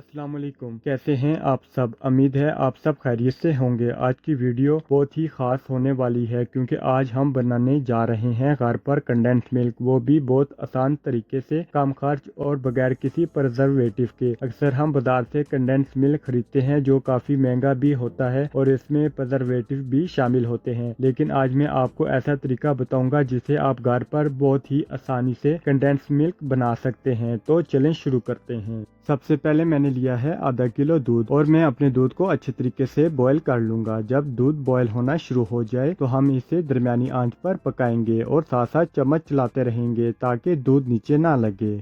अस्सलाम वालेकुम। कैसे हैं आप सब? उम्मीद है आप सब खैरियत से होंगे। आज की वीडियो बहुत ही ख़ास होने वाली है क्योंकि आज हम बनाने जा रहे हैं घर पर कंडेंस मिल्क, वो भी बहुत आसान तरीके से, कम खर्च और बगैर किसी प्रिजर्वेटिव के। अक्सर हम बाजार से कंडेंस मिल्क खरीदते हैं जो काफ़ी महंगा भी होता है और इसमें प्रिजर्वेटिव भी शामिल होते हैं, लेकिन आज मैं आपको ऐसा तरीका बताऊंगा जिसे आप घर पर बहुत ही आसानी से कंडेंस मिल्क बना सकते हैं। तो चलें शुरू करते हैं। सबसे पहले मैंने लिया है आधा किलो दूध और मैं अपने दूध को अच्छे तरीके से बॉईल कर लूंगा। जब दूध बॉईल होना शुरू हो जाए तो हम इसे दरमियानी आंच पर पकाएंगे और साथ साथ चम्मच चलाते रहेंगे ताकि दूध नीचे ना लगे।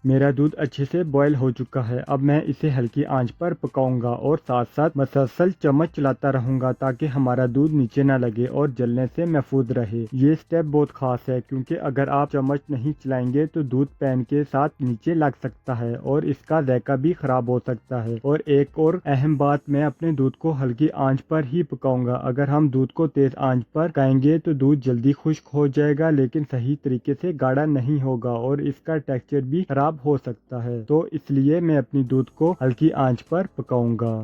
मेरा दूध अच्छे से बॉयल हो चुका है। अब मैं इसे हल्की आंच पर पकाऊंगा और साथ साथ मसलसल चम्मच चलाता रहूंगा ताकि हमारा दूध नीचे ना लगे और जलने से महफूज रहे। ये स्टेप बहुत खास है क्योंकि अगर आप चम्मच नहीं चलाएंगे तो दूध पैन के साथ नीचे लग सकता है और इसका जायका भी खराब हो सकता है। और एक और अहम बात, मैं अपने दूध को हल्की आंच पर ही पकाऊंगा। अगर हम दूध को तेज आंच पर पकाएंगे तो दूध जल्दी खुश्क हो जाएगा लेकिन सही तरीके से गाढ़ा नहीं होगा और इसका टेक्सचर भी खराब हो सकता है। तो इसलिए मैं अपनी दूध को हल्की आंच पर पकाऊंगा।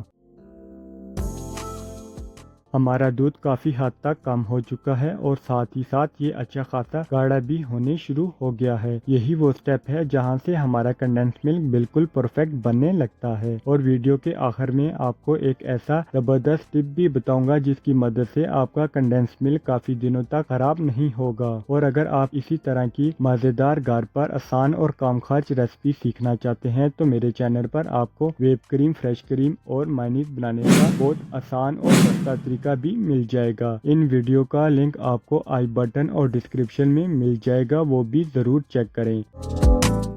हमारा दूध काफ़ी हद तक कम हो चुका है और साथ ही साथ ये अच्छा खासा गाढ़ा भी होने शुरू हो गया है। यही वो स्टेप है जहां से हमारा कंडेंस मिल्क बिल्कुल परफेक्ट बनने लगता है। और वीडियो के आखिर में आपको एक ऐसा जबरदस्त टिप भी बताऊंगा जिसकी मदद से आपका कंडेंस मिल्क काफ़ी दिनों तक खराब नहीं होगा। और अगर आप इसी तरह की मज़ेदार घर पर आसान और कम खर्च रेसिपी सीखना चाहते हैं तो मेरे चैनल पर आपको व्हिप क्रीम, फ्रेश क्रीम और मायोनीज बनाने का बहुत आसान और सस्ता तरीका का भी मिल जाएगा। इन वीडियो का लिंक आपको आई बटन और डिस्क्रिप्शन में मिल जाएगा, वो भी जरूर चेक करें।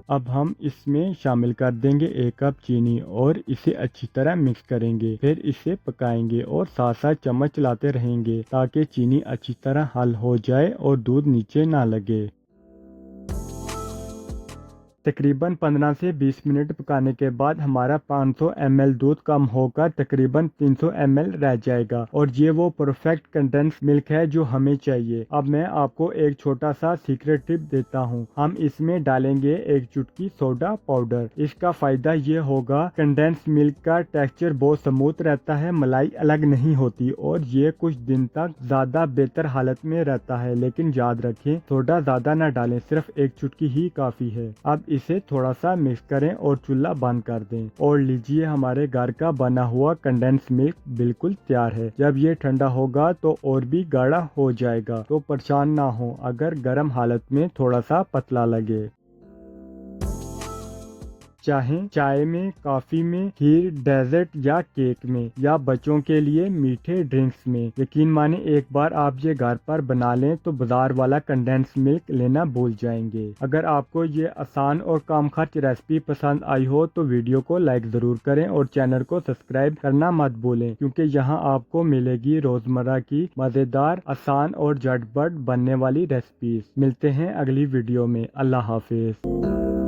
अब हम इसमें शामिल कर देंगे 1 कप चीनी और इसे अच्छी तरह मिक्स करेंगे। फिर इसे पकाएंगे और साथ साथ चम्मच चलाते रहेंगे ताकि चीनी अच्छी तरह हल हो जाए और दूध नीचे ना लगे। तकरीबन 15 से 20 मिनट पकाने के बाद हमारा 500 ml दूध कम होकर तकरीबन 300 ml रह जाएगा और ये वो परफेक्ट कंडेंस मिल्क है जो हमें चाहिए। अब मैं आपको एक छोटा सा सीक्रेट टिप देता हूँ। हम इसमें डालेंगे 1 चुटकी सोडा पाउडर। इसका फायदा ये होगा, कंडेंस मिल्क का टेक्सचर बहुत स्मूथ रहता है, मलाई अलग नहीं होती और ये कुछ दिन तक ज्यादा बेहतर हालत में रहता है। लेकिन याद रखें, सोडा ज्यादा ना डालें, सिर्फ 1 चुटकी ही काफी है। अब इसे थोड़ा सा मिक्स करें और चूल्हा बंद कर दें। और लीजिए, हमारे घर का बना हुआ कंडेंस मिल्क बिल्कुल तैयार है। जब ये ठंडा होगा तो और भी गाढ़ा हो जाएगा, तो परेशान ना हो अगर गर्म हालत में थोड़ा सा पतला लगे। चाहे चाय में, कॉफी में, खीर, डेजर्ट या केक में, या बच्चों के लिए मीठे ड्रिंक्स में, यकीन माने एक बार आप ये घर पर बना लें तो बाजार वाला कंडेंस मिल्क लेना भूल जाएंगे। अगर आपको ये आसान और कम खर्च रेसिपी पसंद आई हो तो वीडियो को लाइक जरूर करें और चैनल को सब्सक्राइब करना मत भूलें, क्योंकि यहाँ आपको मिलेगी रोजमर्रा की मजेदार, आसान और झटपट बनने वाली रेसिपीज। मिलते हैं अगली वीडियो में। अल्लाह हाफिज।